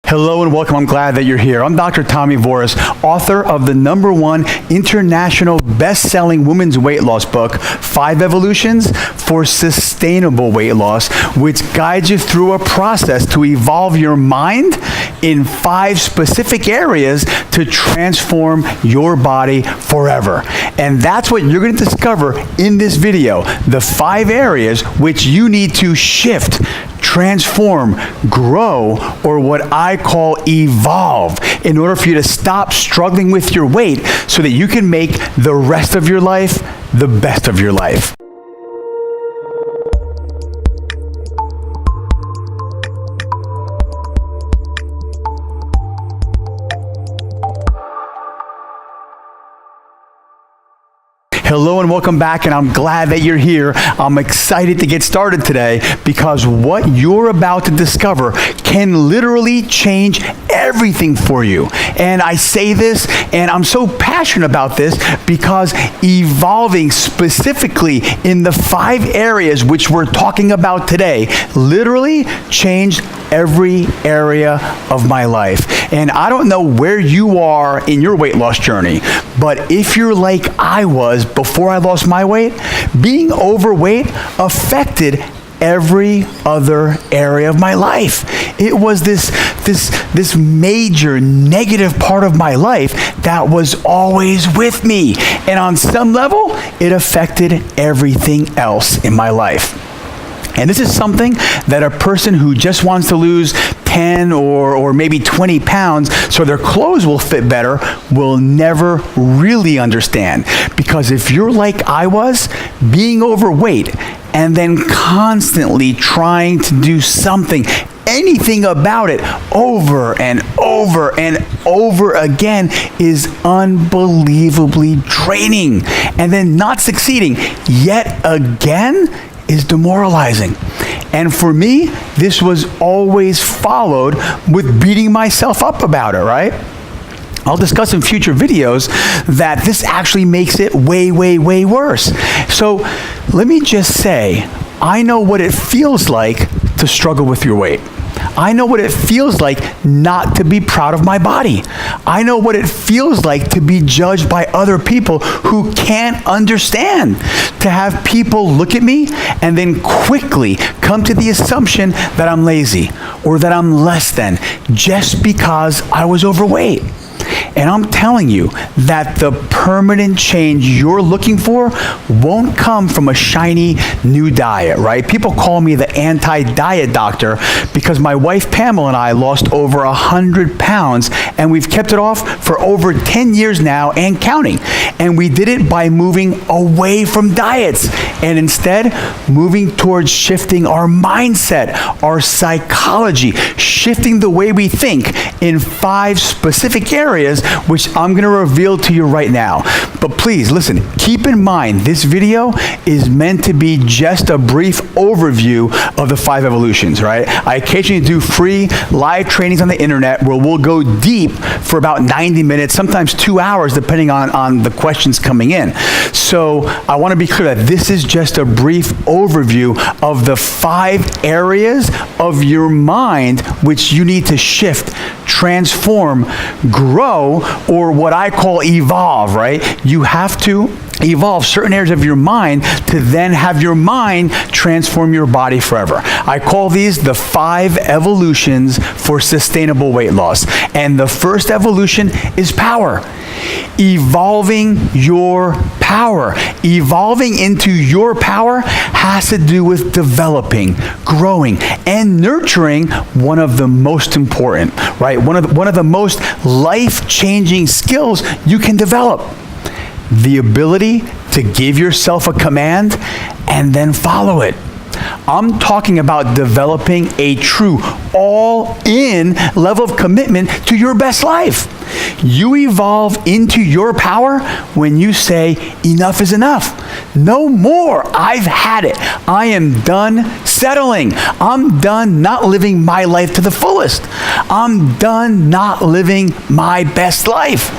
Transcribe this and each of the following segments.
Hello and welcome. I'm glad that you're here. I'm Dr. Tommy Voris, author of the #1 international best-selling women's weight loss book, 5 Evolutions for Sustainable Weight Loss, which guides you through a process to evolve your mind in 5 specific areas to transform your body forever. And that's what you're going to discover in this video, the 5 areas which you need to shift, transform, grow, or what I call evolve, in order for you to stop struggling with your weight so that you can make the rest of your life the best of your life. Hello and welcome back, and I'm glad that you're here. I'm excited to get started today because what you're about to discover can literally change everything for you. And I say this, and I'm so passionate about this because evolving specifically in the 5 areas which we're talking about today literally changed every area of my life. And I don't know where you are in your weight loss journey, but if you're like I was before I lost my weight, being overweight affected every other area of my life. It was this major negative part of my life that was always with me. And on some level, it affected everything else in my life. And this is something that a person who just wants to lose 10 or maybe 20 pounds so their clothes will fit better will never really understand. Because if you're like I was, being overweight and then constantly trying to do something, anything about it over and over and over again is unbelievably draining. And then not succeeding yet again is demoralizing. And for me, this was always followed with beating myself up about it, right? I'll discuss in future videos that this actually makes it way, way, way worse. So let me just say, I know what it feels like to struggle with your weight. I know what it feels like not to be proud of my body. I know what it feels like to be judged by other people who can't understand. To have people look at me and then quickly come to the assumption that I'm lazy or that I'm less than just because I was overweight. And I'm telling you that the permanent change you're looking for won't come from a shiny new diet, right? People call me the anti-diet doctor because my wife Pamela and I lost over 100 pounds, and we've kept it off for over 10 years now and counting. And we did it by moving away from diets and instead moving towards shifting our mindset, our psychology, shifting the way we think in 5 specific areas, which I'm going to reveal to you right now. But please listen, keep in mind this video is meant to be just a brief overview of the 5 evolutions, right? I occasionally do free live trainings on the internet where we'll go deep for about 90 minutes, sometimes 2 hours, depending on the questions coming in. So I want to be clear that this is just a brief overview of the 5 areas of your mind which you need to shift, transform, grow, or what I call evolve, right? You have to evolve certain areas of your mind to then have your mind transform your body forever. I call these the 5 evolutions for sustainable weight loss. And the first evolution is power. Evolving your power. Evolving into your power has to do with developing, growing, and nurturing one of the most important, right? One of the most life-changing skills you can develop. The ability to give yourself a command and then follow it. I'm talking about developing a true all-in level of commitment to your best life. You evolve into your power when you say, enough is enough. No more. I've had it. I am done settling. I'm done not living my life to the fullest. I'm done not living my best life.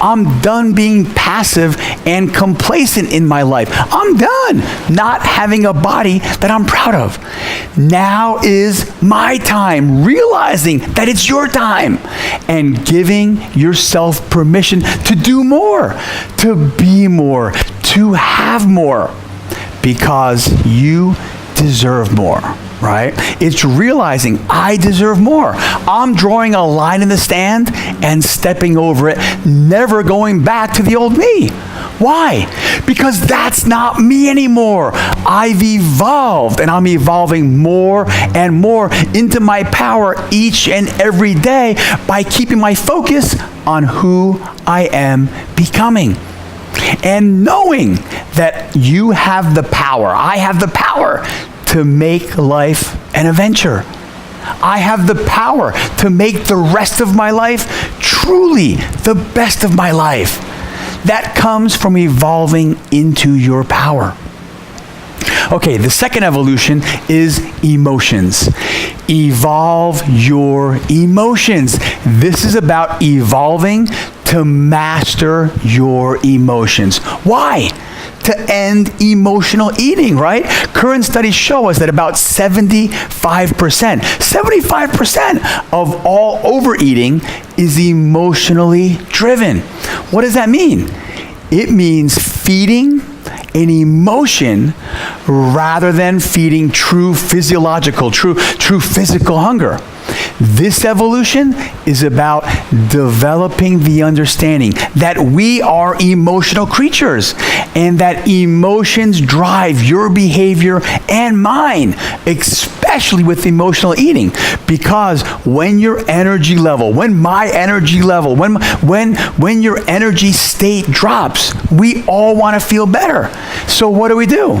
I'm done being passive and complacent in my life. I'm done not having a body that I'm proud of. Now is my time, realizing that it's your time and giving yourself permission to do more, to be more, to have more, because you deserve more. Right? It's realizing I deserve more. I'm drawing a line in the sand and stepping over it, never going back to the old me. Why? Because that's not me anymore. I've evolved, and I'm evolving more and more into my power each and every day by keeping my focus on who I am becoming. And knowing that you have the power, I have the power to make life an adventure. I have the power to make the rest of my life truly the best of my life. That comes from evolving into your power. Okay, the second evolution is emotions. Evolve your emotions. This is about evolving to master your emotions. Why? To end emotional eating, right? Current studies show us that about 75% of all overeating is emotionally driven. What does that mean? It means feeding an emotion rather than feeding true physiological, true physical hunger. This evolution is about developing the understanding that we are emotional creatures and that emotions drive your behavior and mine, especially with emotional eating. Because when your energy level, when my energy level, when your energy state drops, we all want to feel better. So what do?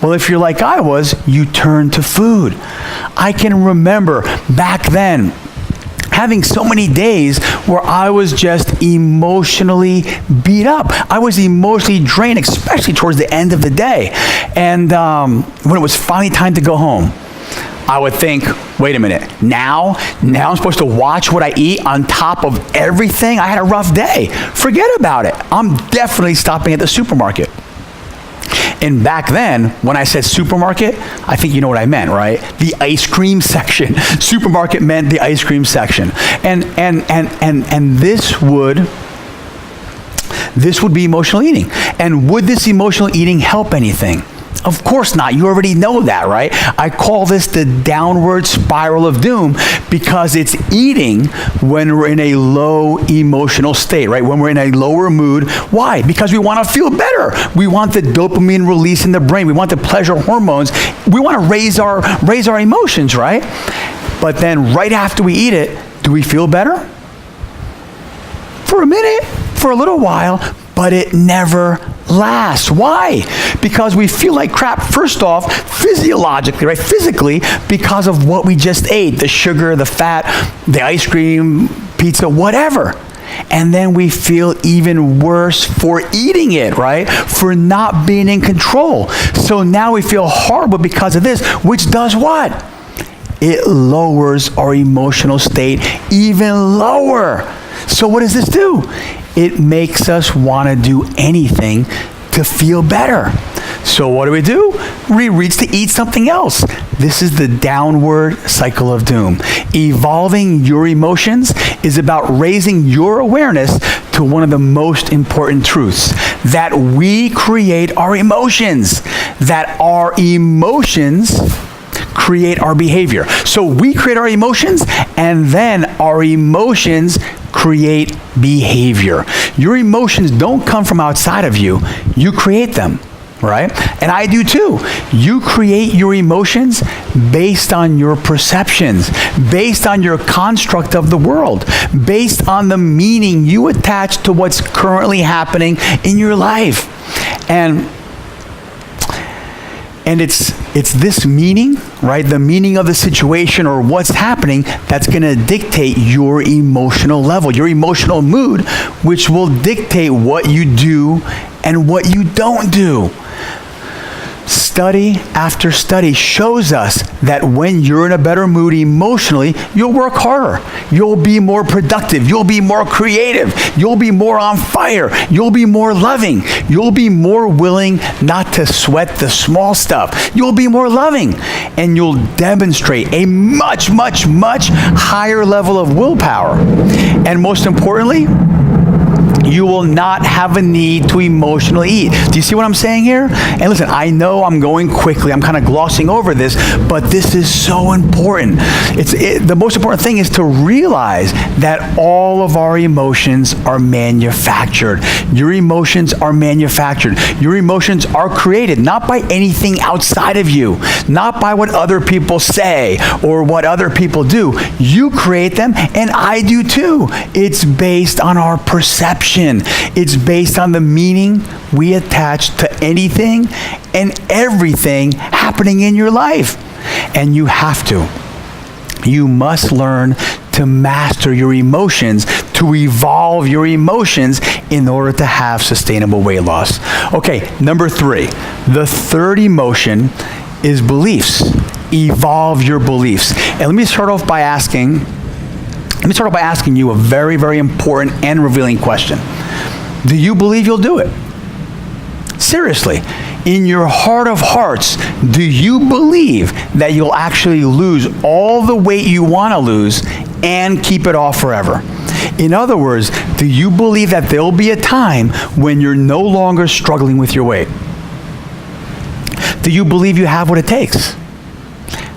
Well, if you're like I was, you turn to food. I can remember back then having so many days where I was just emotionally beat up. I was emotionally drained, especially towards the end of the day. And when it was finally time to go home, I would think, wait a minute, now I'm supposed to watch what I eat on top of everything? I had a rough day. Forget about it. I'm definitely stopping at the supermarket. And back then, when I said supermarket, I think you know what I meant, right? The ice cream section. Supermarket meant the ice cream section. And this would be emotional eating. And would this emotional eating help anything? Of course not. You already know that, right? I call this the downward spiral of doom because it's eating when we're in a low emotional state, right? When we're in a lower mood. Why? Because we want to feel better. We want the dopamine release in the brain. We want the pleasure hormones. We want to raise our emotions, right? But then right after we eat it, do we feel better? For a minute, for a little while, but it never lasts. Why? Because we feel like crap, first off, physiologically, right? Physically, because of what we just ate, the sugar, the fat, the ice cream, pizza, whatever. And then we feel even worse for eating it, right? For not being in control. So now we feel horrible because of this, which does what? It lowers our emotional state even lower. So what does this do? It makes us want to do anything to feel better. So what do? We reach to eat something else. This is the downward cycle of doom. Evolving your emotions is about raising your awareness to one of the most important truths, that we create our emotions, that our emotions create our behavior. So we create our emotions, and then our emotions create behavior. Your emotions don't come from outside of you. You create them, right? And I do too. You create your emotions based on your perceptions, based on your construct of the world, based on the meaning you attach to what's currently happening in your life. And it's this meaning, right? The meaning of the situation or what's happening that's going to dictate your emotional level, your emotional mood, which will dictate what you do and what you don't do. Study after study shows us that when you're in a better mood emotionally, you'll work harder. You'll be more productive. You'll be more creative. You'll be more on fire. You'll be more loving. You'll be more willing not to sweat the small stuff. You'll be more loving. And you'll demonstrate a much, much, much higher level of willpower. And most importantly, you will not have a need to emotionally eat. Do you see what I'm saying here? And listen, I know I'm going quickly. I'm kind of glossing over this, but this is so important. The most important thing is to realize that all of our emotions are manufactured. Your emotions are manufactured. Your emotions are created not by anything outside of you, not by what other people say or what other people do. You create them, and I do too. It's based on our perception. It's based on the meaning we attach to anything and everything happening in your life. And you have to. You must learn to master your emotions, to evolve your emotions in order to have sustainable weight loss. Okay, number 3. The third emotion is beliefs. Evolve your beliefs. And let me start off by asking you a very, very important and revealing question. Do you believe you'll do it? Seriously, in your heart of hearts, do you believe that you'll actually lose all the weight you want to lose and keep it off forever? In other words, do you believe that there'll be a time when you're no longer struggling with your weight? Do you believe you have what it takes?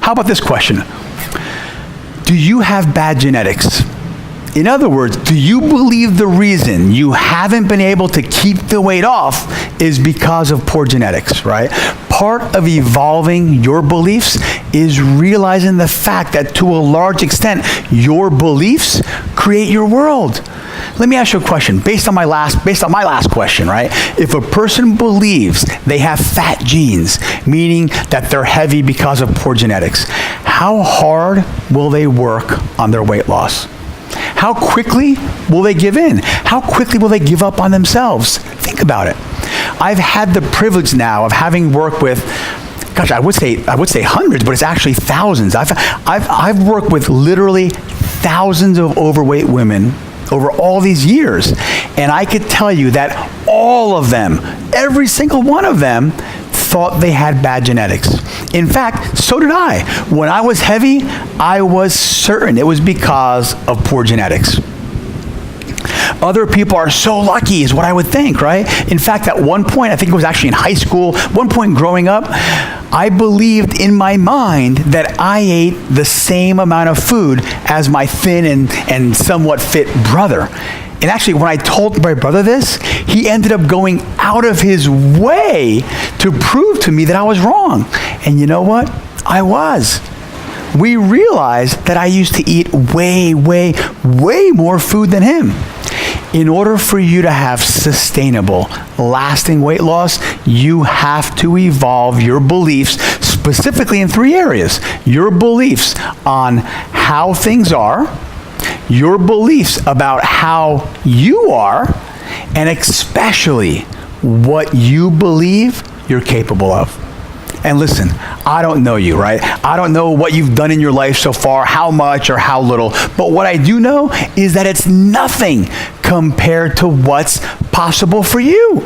How about this question? Do you have bad genetics? In other words, do you believe the reason you haven't been able to keep the weight off is because of poor genetics, right? Part of evolving your beliefs is realizing the fact that to a large extent, your beliefs create your world. Let me ask you a question based on my last question, right? If a person believes they have fat genes, meaning that they're heavy because of poor genetics, how hard will they work on their weight loss? How quickly will they give in? How quickly will they give up on themselves? Think about it. I've had the privilege now of having worked with, gosh, I would say hundreds, but it's actually thousands. I've worked with literally thousands of overweight women over all these years. And I could tell you that all of them, every single one of them, thought they had bad genetics. In fact, so did I. When I was heavy, I was certain it was because of poor genetics. Other people are so lucky is what I would think, right? In fact, at one point, I think it was actually in high school, one point growing up, I believed in my mind that I ate the same amount of food as my thin and somewhat fit brother. And actually, when I told my brother this, he ended up going out of his way to prove to me that I was wrong. And you know what? I was. We realized that I used to eat way, way, way more food than him. In order for you to have sustainable, lasting weight loss, you have to evolve your beliefs specifically in 3 areas. Your beliefs on how things are, your beliefs about how you are, and especially what you believe you're capable of. And listen, I don't know you, right? I don't know what you've done in your life so far, how much or how little, but what I do know is that it's nothing compared to what's possible for you.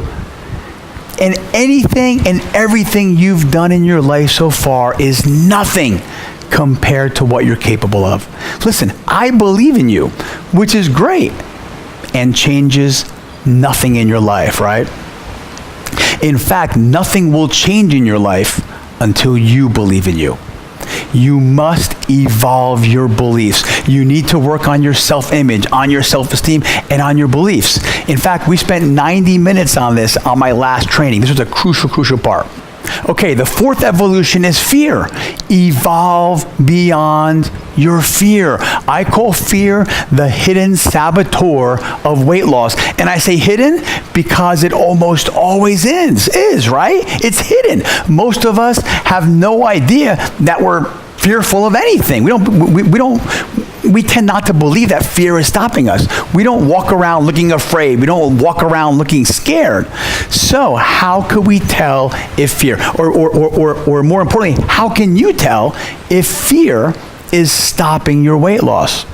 And anything and everything you've done in your life so far is nothing compared to what you're capable of. Listen, I believe in you, which is great, and changes nothing in your life, right? In fact, nothing will change in your life until you believe in you. You must evolve your beliefs. You need to work on your self-image, on your self-esteem, and on your beliefs. In fact, we spent 90 minutes on this on my last training. This was a crucial, crucial part. Okay, the fourth evolution is fear. Evolve beyond your fear. I call fear the hidden saboteur of weight loss. And I say hidden because it almost always is, right? It's hidden. Most of us have no idea that we're fearful of anything. We we tend not to believe that fear is stopping us. We don't walk around looking afraid. We don't walk around looking scared. So how could we tell if fear, or more importantly, how can you tell if fear is stopping your weight loss?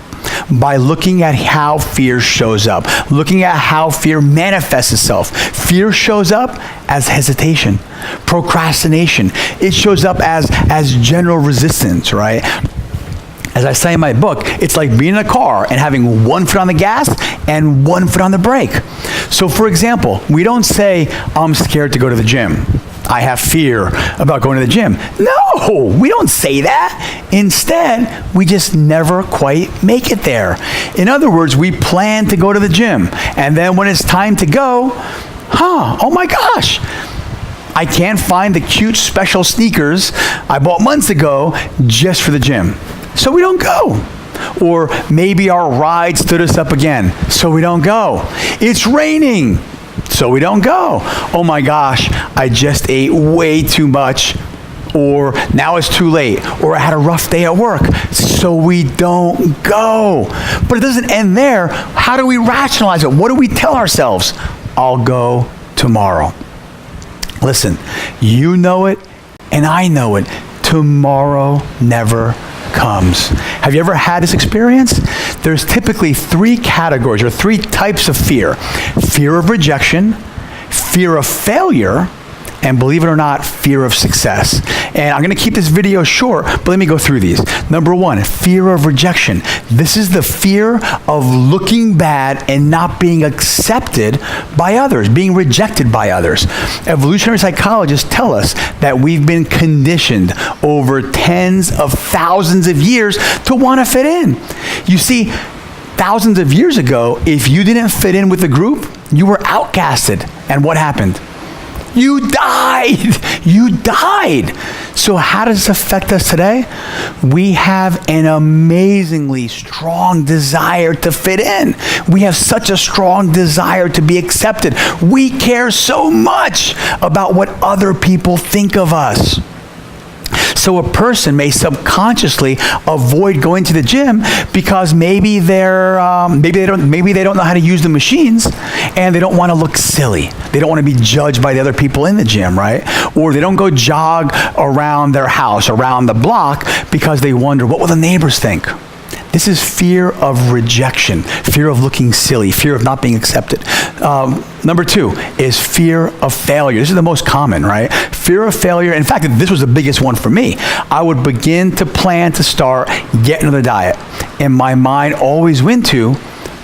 By looking at how fear shows up, looking at how fear manifests itself. Fear shows up as hesitation, procrastination. It shows up as general resistance, right? As I say in my book, it's like being in a car and having one foot on the gas and one foot on the brake. So for example, we don't say, I'm scared to go to the gym. I have fear about going to the gym. No, we don't say that. Instead, we just never quite make it there. In other words, we plan to go to the gym. And then when it's time to go, oh my gosh, I can't find the cute special sneakers I bought months ago just for the gym. So we don't go. Or maybe our ride stood us up again, so we don't go. It's raining, so we don't go. Oh my gosh, I just ate way too much, or now it's too late, or I had a rough day at work, so we don't go. But it doesn't end there. How do we rationalize it? What do we tell ourselves? I'll go tomorrow. Listen, you know it, and I know it. Tomorrow never comes. Have you ever had this experience? There's typically three categories or three types of fear. Fear of rejection, fear of failure, and believe it or not, fear of success. And I'm going to keep this video short, but let me go through these. Number one, fear of rejection. This is the fear of looking bad and not being accepted by others, being rejected by others. Evolutionary psychologists tell us that we've been conditioned over tens of thousands of years to want to fit in. You see, thousands of years ago, if you didn't fit in with the group, you were outcasted. And what happened? You died. You died. So how does this affect us today? We have an amazingly strong desire to fit in. We have such a strong desire to be accepted. We care so much about what other people think of us. So a person may subconsciously avoid going to the gym because maybe they don't know how to use the machines, and they don't want to look silly. They don't want to be judged by the other people in the gym, right? Or they don't go jog around their house, around the block, because they wonder, what will the neighbors think? This is fear of rejection, fear of looking silly, fear of not being accepted. Number two is fear of failure. This is the most common, right? Fear of failure. In fact, this was the biggest one for me. I would begin to plan to start getting on the diet, and my mind always went to,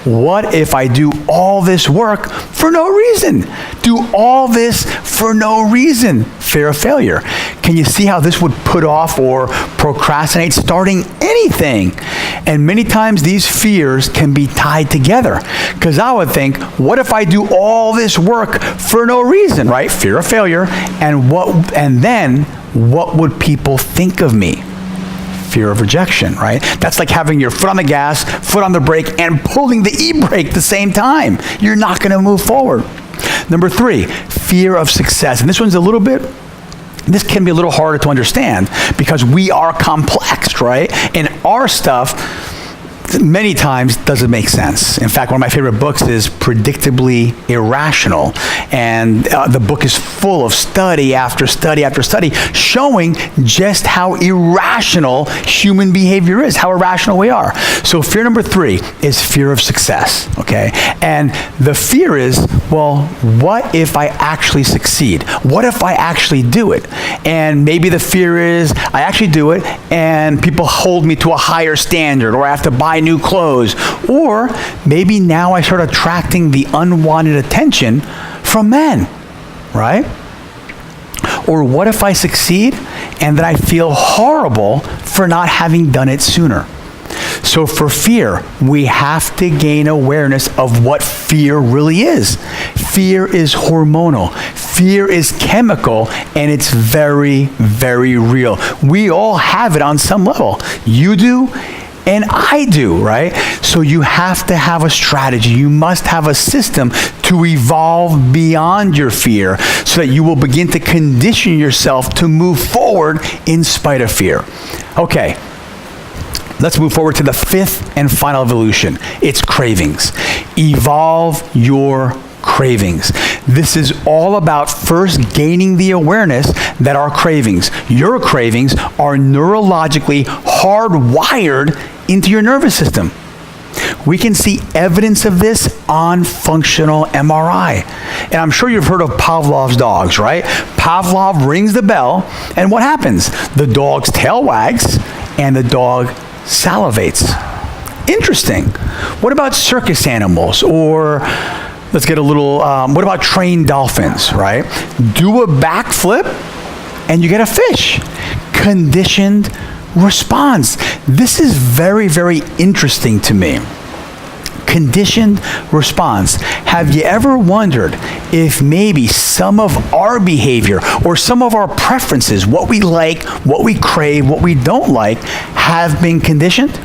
what if I do all this work for no reason? Do all this for no reason. Fear of failure. Can you see how this would put off or procrastinate starting anything? And many times these fears can be tied together. Because I would think, what if I do all this work for no reason, right? Fear of failure. And then what would people think of me? Fear of rejection, right? That's like having your foot on the gas, foot on the brake, and pulling the e-brake at the same time. You're not going to move forward. Number three, fear of success. And this can be a little harder to understand because we are complex, right? And our stuff many times doesn't make sense. In fact, one of my favorite books is Predictably Irrational. And the book is full of study after study after study showing just how irrational human behavior is, how irrational we are. So fear number three is fear of success, okay? And the fear is, well, what if I actually succeed? What if I actually do it? And maybe the fear is I actually do it and people hold me to a higher standard, or I have to buy new clothes, or maybe now I start attracting the unwanted attention from men, right? Or what if I succeed and then I feel horrible for not having done it sooner? So for fear, we have to gain awareness of what fear really is. Fear is hormonal. Fear is chemical, and it's very, very real. We all have it on some level. You do, and I do, right? So you have to have a strategy. You must have a system to evolve beyond your fear so that you will begin to condition yourself to move forward in spite of fear. Okay. Let's move forward to the fifth and final evolution. It's cravings. Evolve your cravings. This is all about first gaining the awareness that our cravings, your cravings, are neurologically hardwired into your nervous system. We can see evidence of this on functional MRI. And I'm sure you've heard of Pavlov's dogs, right? Pavlov rings the bell, and what happens? The dog's tail wags, and the dog salivates. Interesting. What about circus animals? Or let's get a little, what about trained dolphins, right? Do a backflip, and you get a fish. Conditioned response. This is very, very interesting to me. Conditioned response. Have you ever wondered if maybe some of our behavior or some of our preferences, what we like, what we crave, what we don't like, have been conditioned?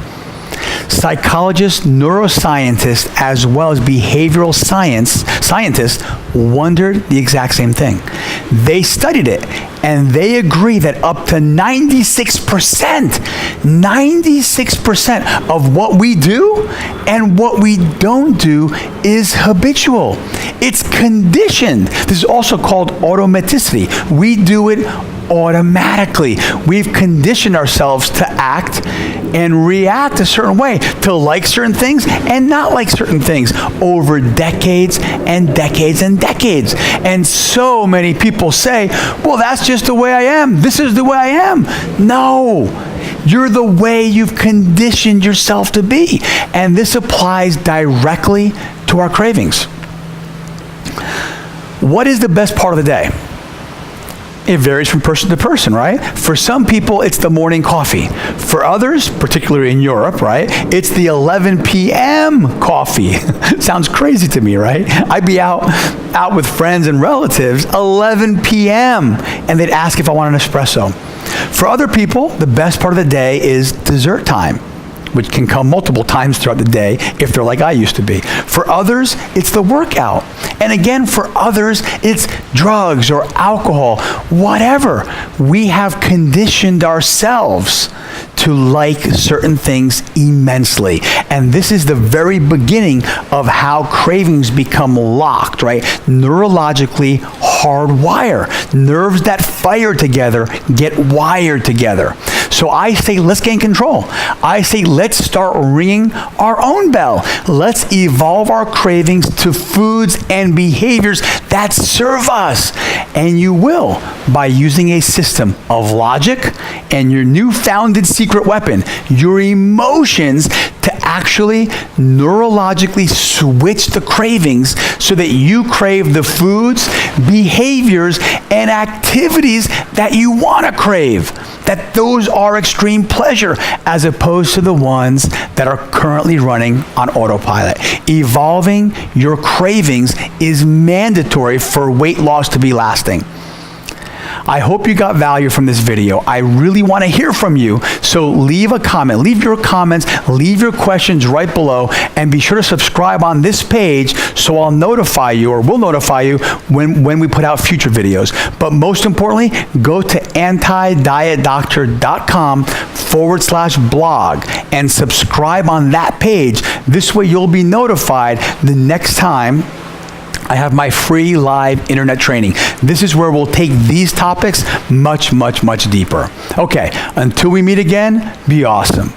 Psychologists, neuroscientists, as well as behavioral scientists wondered the exact same thing. They studied it, and they agree that up to 96% of what we do and what we don't do is habitual. It's conditioned. This is also called automaticity. We do it automatically. We've conditioned ourselves to act and react a certain way, to like certain things and not like certain things over decades and decades and decades. And so many people say, well, that's just the way I am. This is the way I am. No, you're the way you've conditioned yourself to be. And this applies directly to our cravings. What is the best part of the day? It varies from person to person, right? For some people, it's the morning coffee. For others, particularly in Europe, right, it's the 11 p.m. coffee. Sounds crazy to me, right? I'd be out with friends and relatives, 11 p.m., and they'd ask if I want an espresso. For other people, the best part of the day is dessert time, which can come multiple times throughout the day if they're like I used to be. For others, it's the workout. And again, for others, it's drugs or alcohol, whatever. We have conditioned ourselves to like certain things immensely. And this is the very beginning of how cravings become locked, right? Neurologically hardwire. Nerves that fire together get wired together. So I say, let's gain control. I say, let's start ringing our own bell. Let's evolve our cravings to foods and behaviors that serve us. And you will by using a system of logic and your newfounded secret weapon, your emotions, to actually neurologically switch the cravings so that you crave the foods, behaviors, and activities that you want to crave. That those are extreme pleasure as opposed to the ones that are currently running on autopilot. Evolving your cravings is mandatory for weight loss to be lasting. I hope you got value from this video. I really want to hear from you. So leave a comment, leave your comments, leave your questions right below, and be sure to subscribe on this page so I'll notify you, or will notify you, when we put out future videos. But most importantly, go to antidietdoctor.com/blog and subscribe on that page. This way you'll be notified the next time I have my free live internet training. This is where we'll take these topics much, much, much deeper. Okay, until we meet again, be awesome.